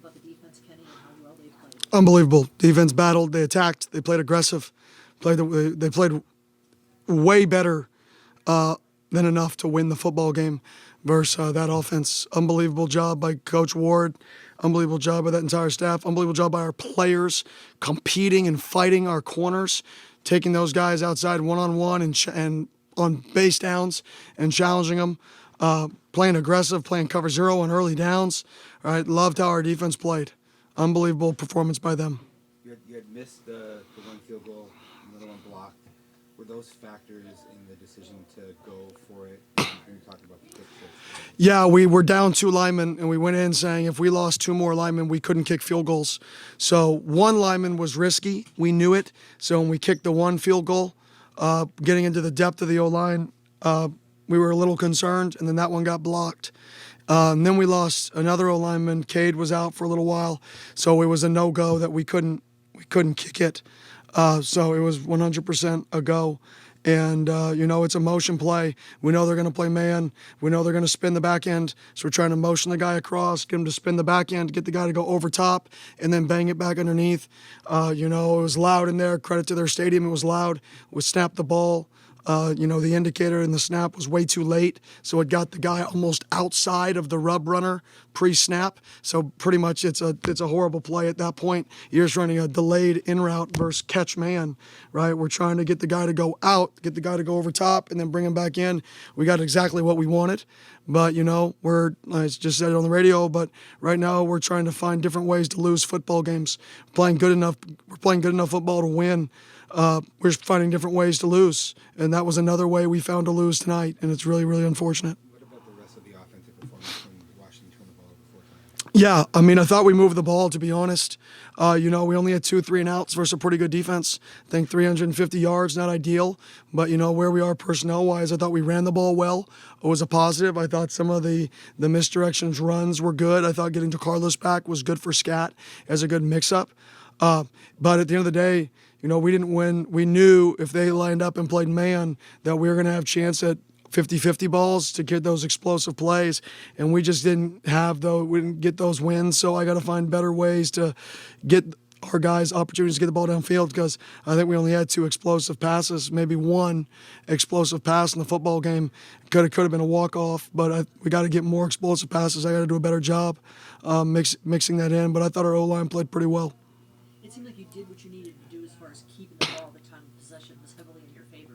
about the defense, Kenny, and how well they played? Unbelievable. Defense battled. They attacked. They played aggressive. They played way better than enough to win the football game versus that offense. Unbelievable job by Coach Ward. Unbelievable job by that entire staff. Unbelievable job by our players competing and fighting our corners, taking those guys outside one-on-one and on base downs and challenging them. Playing aggressive, playing cover zero on early downs. All right, loved how our defense played. Unbelievable performance by them. You had missed the one field goal, another one blocked. Were those factors in the decision to go for it? When you talked about the kick six? Yeah, we were down 2 linemen, and we went in saying if we lost 2 more linemen, we couldn't kick field goals. So 1 lineman was risky. We knew it. So when we kicked the 1 field goal, getting into the depth of the O-line, we were a little concerned, and then that one got blocked. And then we lost another O-lineman. Cade was out for a little while, so it was a no-go that we couldn't kick it. So it was 100% a go. And, it's a motion play. We know they're going to play man. We know they're going to spin the back end. So we're trying to motion the guy across, get him to spin the back end, get the guy to go over top, and then bang it back underneath. It was loud in there. Credit to their stadium. It was loud. We snapped the ball. The indicator in the snap was way too late, so it got the guy almost outside of the rub runner pre-snap. So pretty much it's a horrible play at that point. You're just running a delayed in route versus catch man, right? We're trying to get the guy to go out, get the guy to go over top, and then bring him back in. We got exactly what we wanted, but I just said it on the radio, but right now we're trying to find different ways to lose football games. We're playing good enough football to win. We're finding different ways to lose, and that was another way we found to lose tonight, and it's really, really unfortunate. What about the rest of the offensive performance from Washington turn the ball over 4 times? Yeah, I thought we moved the ball, to be honest. We only had 2 3-and-outs versus a pretty good defense. I think 350 yards, not ideal, but where we are personnel-wise, I thought we ran the ball well. It was a positive. I thought some of the misdirections runs were good. I thought getting DeCarlos back was good for Scat as a good mix-up. But at the end of the day, we didn't win. We knew if they lined up and played man that we were going to have chance at 50-50 balls to get those explosive plays, and we just didn't have those. We didn't get those wins, so I got to find better ways to get our guys opportunities to get the ball downfield, because I think we only had 2 explosive passes, maybe 1 explosive pass in the football game. Could have been a walk-off, but we got to get more explosive passes. I got to do a better job mixing that in, but I thought our O-line played pretty well. It seemed like you did what you needed to do as far as keeping the ball. The time of possession was heavily in your favor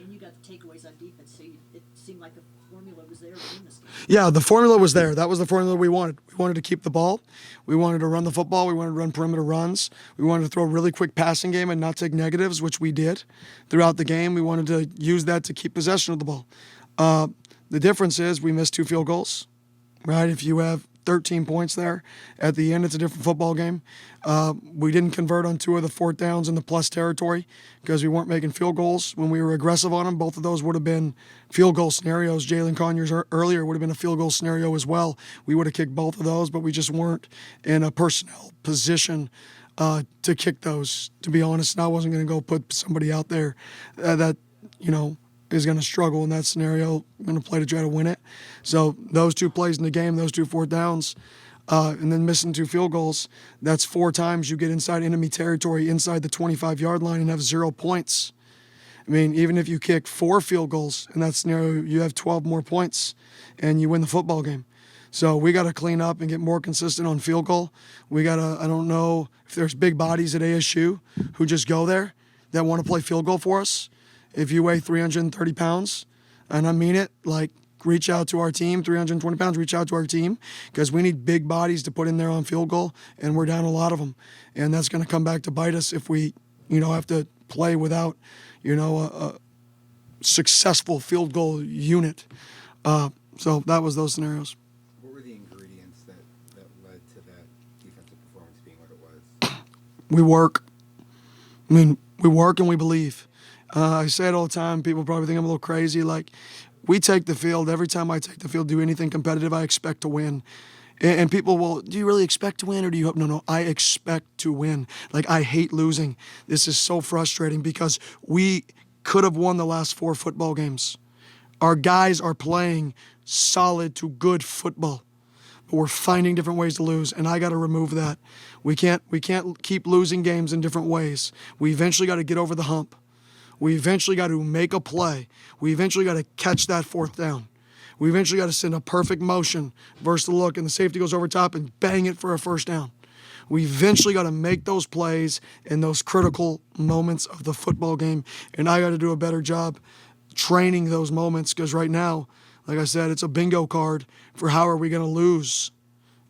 and you got the takeaways on defense. So it seemed like the formula was there to win this game. Yeah, the formula was there. That was the formula we wanted. We wanted to keep the ball. We wanted to run the football. We wanted to run perimeter runs. We wanted to throw a really quick passing game and not take negatives, which we did throughout the game. We wanted to use that to keep possession of the ball. The difference is we missed 2 field goals, right? If you have 13 points there at the end, it's a different football game. We didn't convert on 2 of the 4th downs in the plus territory because we weren't making field goals. When we were aggressive on them, both of those would have been field goal scenarios. Jalen Conyers earlier would have been a field goal scenario as well. We would have kicked both of those, but we just weren't in a personnel position to kick those, to be honest. And I wasn't going to go put somebody out there that is going to struggle in that scenario. I'm going to play to try to win it. So those 2 plays in the game, those 2 4th downs, and then missing 2 field goals, that's 4 times you get inside enemy territory, inside the 25-yard line, and have 0 points. Even if you kick 4 field goals in that scenario, you have 12 more points, and you win the football game. So we got to clean up and get more consistent on field goal. We got to, I don't know if there's big bodies at ASU who just go there that want to play field goal for us. If you weigh 330 pounds, and I mean it, reach out to our team, 320 pounds, reach out to our team, because we need big bodies to put in there on field goal, and we're down a lot of them. And that's going to come back to bite us if we, have to play without, a successful field goal unit. So that was those scenarios. What were the ingredients that led to that defensive performance being what it was? We work. We work and we believe. I say it all the time. People probably think I'm a little crazy. We take the field. Every time I take the field, do anything competitive, I expect to win. And people will, do you really expect to win or do you hope? No, I expect to win. I hate losing. This is so frustrating because we could have won the last 4 football games. Our guys are playing solid to good football. but we're finding different ways to lose, and I got to remove that. We can't keep losing games in different ways. We eventually got to get over the hump. We eventually got to make a play. We eventually got to catch that fourth down. We eventually got to send a perfect motion versus the look, and the safety goes over top and bang it for a first down. We eventually got to make those plays in those critical moments of the football game, and I got to do a better job training those moments, because right now, like I said, it's a bingo card for how are we going to lose,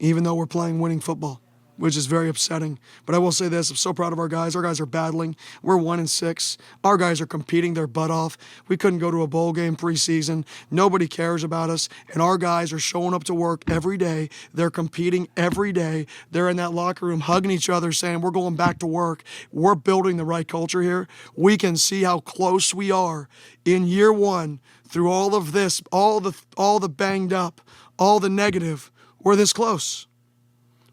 even though we're playing winning football, which is very upsetting. But I will say this, I'm so proud of our guys. Our guys are battling. We're 1-6. Our guys are competing their butt off. We couldn't go to a bowl game preseason. Nobody cares about us. And our guys are showing up to work every day. They're competing every day. They're in that locker room hugging each other saying, we're going back to work. We're building the right culture here. We can see how close we are in year one through all of this, all the banged up, all the negative. We're this close.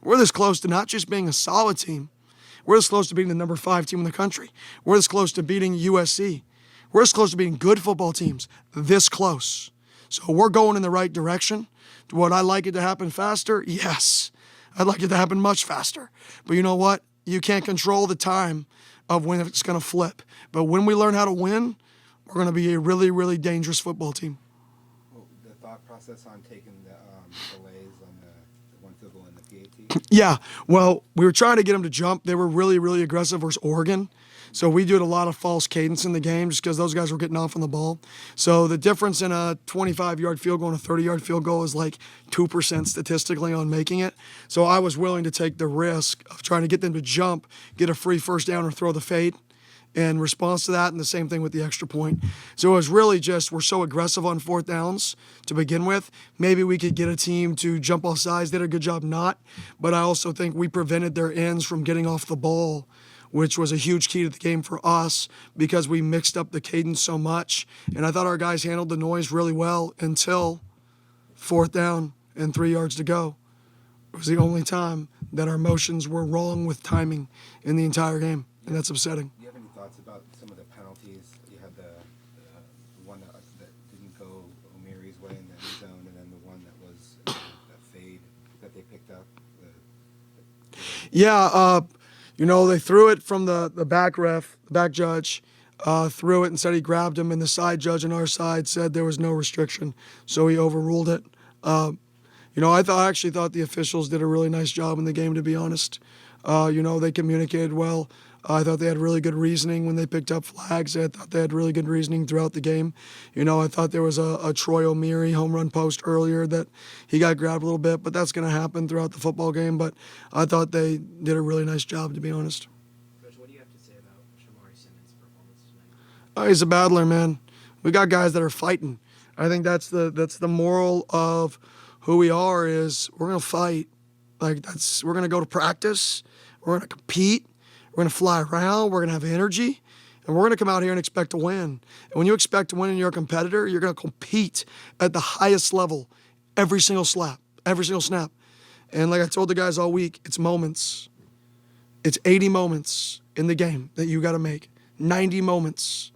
We're this close to not just being a solid team. We're this close to being the number 5 team in the country. We're this close to beating USC. We're this close to beating good football teams. This close. So we're going in the right direction. Would I like it to happen faster? Yes. I'd like it to happen much faster. But you know what? You can't control the time of when it's going to flip. But when we learn how to win, we're going to be a really, really dangerous football team. Well, the thought process on taking the delays on the one field goal and the PAT? Yeah, well, we were trying to get them to jump. They were really, really aggressive versus Oregon. So we did a lot of false cadence in the game just because those guys were getting off on the ball. So the difference in a 25-yard field goal and a 30-yard field goal is like 2% statistically on making it. So I was willing to take the risk of trying to get them to jump, get a free first down, or throw the fade in response to that, and the same thing with the extra point. So it was really just, we're so aggressive on fourth downs to begin with. Maybe we could get a team to jump off sides. They did a good job not, but I also think we prevented their ends from getting off the ball, which was a huge key to the game for us because we mixed up the cadence so much. And I thought our guys handled the noise really well until fourth down and 3 yards to go. It was the only time that our motions were wrong with timing in the entire game, and that's upsetting. Do you have any thoughts about some of the penalties? You had the one that didn't go O'Meary's way in the end zone, and then the one that was a fade that they picked up. Yeah, they threw it from the back ref, the back judge, threw it and said he grabbed him, and the side judge on our side said there was no restriction, so he overruled it. I actually thought the officials did a really nice job in the game, to be honest. They communicated well. I thought they had really good reasoning when they picked up flags. I thought they had really good reasoning throughout the game. I thought there was a Troy O'Meary home run post earlier that he got grabbed a little bit, but that's going to happen throughout the football game. But I thought they did a really nice job, to be honest. Coach, what do you have to say about Shamari Simmons' performance tonight? He's a battler, man. We got guys that are fighting. I think that's the moral of who we are is we're going to fight. We're going to go to practice. We're going to compete. We're going to fly around. We're going to have energy. And we're going to come out here and expect to win. And when you expect to win and you're a competitor, you're going to compete at the highest level every single snap. And like I told the guys all week, it's moments. It's 80 moments in the game that you got to make. 90 moments.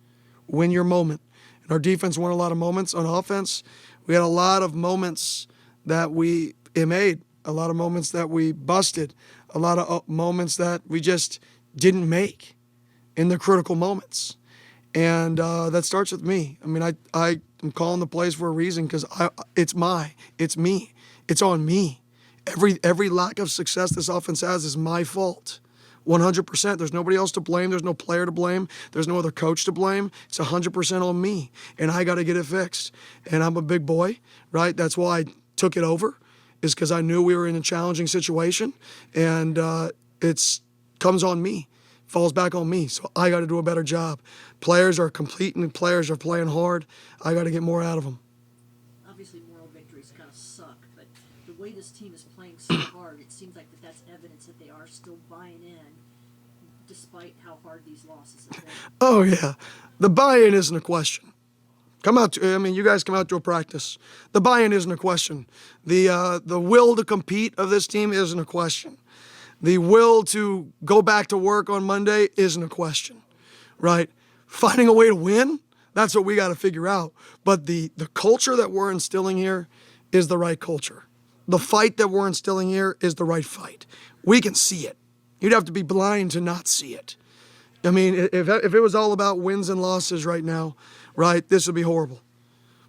Win your moment. And our defense won a lot of moments. On offense, we had a lot of moments that we made, a lot of moments that we busted, a lot of moments that we just didn't make in the critical moments. And that starts with me. I mean, I am calling the plays for a reason because it's me. It's on me. Every lack of success this offense has is my fault. 100%. There's nobody else to blame. There's no player to blame. There's no other coach to blame. It's 100% on me, and I got to get it fixed. And I'm a big boy, right? That's why I took it over, is because I knew we were in a challenging situation, and it comes on me, falls back on me. So I got to do a better job. Players are competing, players are playing hard. I got to get more out of them. Obviously, moral victories kind of suck, but the way this team is playing so hard, it seems like that's evidence that they are still buying in, despite how hard these losses have been. Oh yeah, the buy-in isn't a question. You guys come out to a practice. The buy-in isn't a question. The will to compete of this team isn't a question. The will to go back to work on Monday isn't a question, right? Finding a way to win, that's what we got to figure out. But the culture that we're instilling here is the right culture. the fight that we're instilling here is the right fight. We can see it. You'd have to be blind to not see it. I mean, if it was all about wins and losses right now, right, this would be horrible.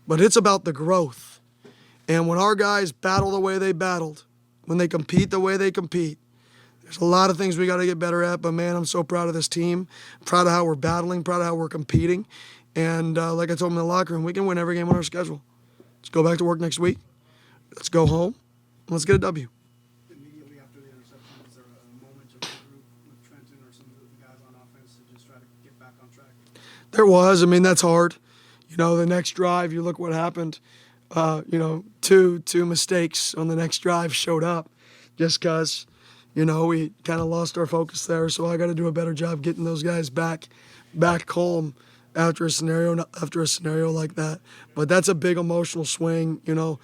But it's about the growth. And when our guys battle the way they battled, when they compete the way they compete, there's a lot of things we got to get better at. But, man, I'm so proud of this team, proud of how we're battling, proud of how we're competing. And like I told them in the locker room, we can win every game on our schedule. Let's go back to work next week. Let's go home. And let's get a W. Immediately after the interception, was there a moment of regroup with Trenton or some of the guys on offense to just try to get back on track? There was. I mean, that's hard. You know, the next drive, you look what happened. You know, two mistakes on the next drive showed up just because, you know, we kind of lost our focus there. So I got to do a better job getting those guys back calm after a scenario like that. But that's a big emotional swing. You know,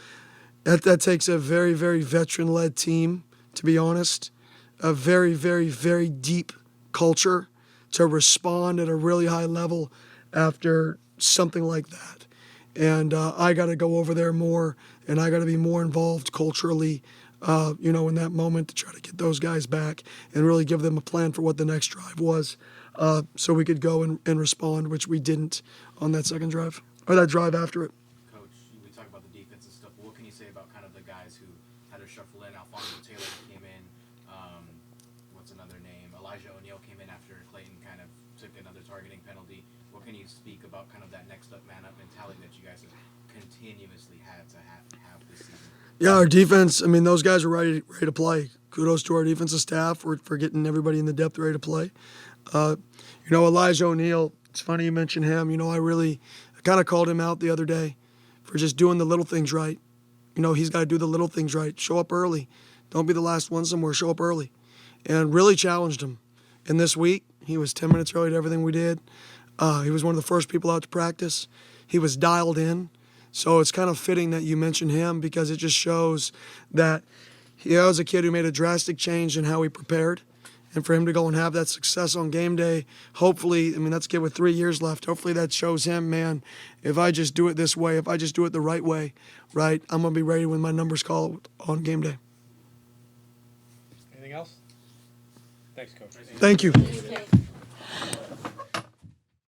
that takes a very, very veteran-led team, to be honest, a very, very, very deep culture to respond at a really high level after something like that. And I got to go over there more, and I got to be more involved culturally, you know, in that moment to try to get those guys back and really give them a plan for what the next drive was, so we could go and respond, which we didn't on that second drive, or that drive after it. Coach, we talk about the defense and stuff, but what can you say about kind of the guys who had to shuffle in? Alfonso Taylor came in. What's another name? Elijah O'Neal came in after Clayton kind of took another targeting penalty. What can you speak about kind of that next up, man up mentality that you guys have continuously had to have this season? Yeah, our defense, I mean, those guys are ready to play. Kudos to our defensive staff for getting everybody in the depth ready to play. You know, Elijah O'Neal, it's funny you mentioned him. You know, I kind of called him out the other day for just doing the little things right. You know, he's got to do the little things right. Show up early. Don't be the last one somewhere. Show up early. And really challenged him. And this week, he was 10 minutes early to everything we did. He was one of the first people out to practice. He was dialed in. So it's kind of fitting that you mentioned him because it just shows that he was a kid who made a drastic change in how he prepared. And for him to go and have that success on game day, hopefully, I mean, that's a kid with 3 years left. Hopefully that shows him, man, if I just do it this way, if I just do it the right way, right, I'm going to be ready when my number's called on game day. Anything else? Thanks, Coach. Thank you. Okay.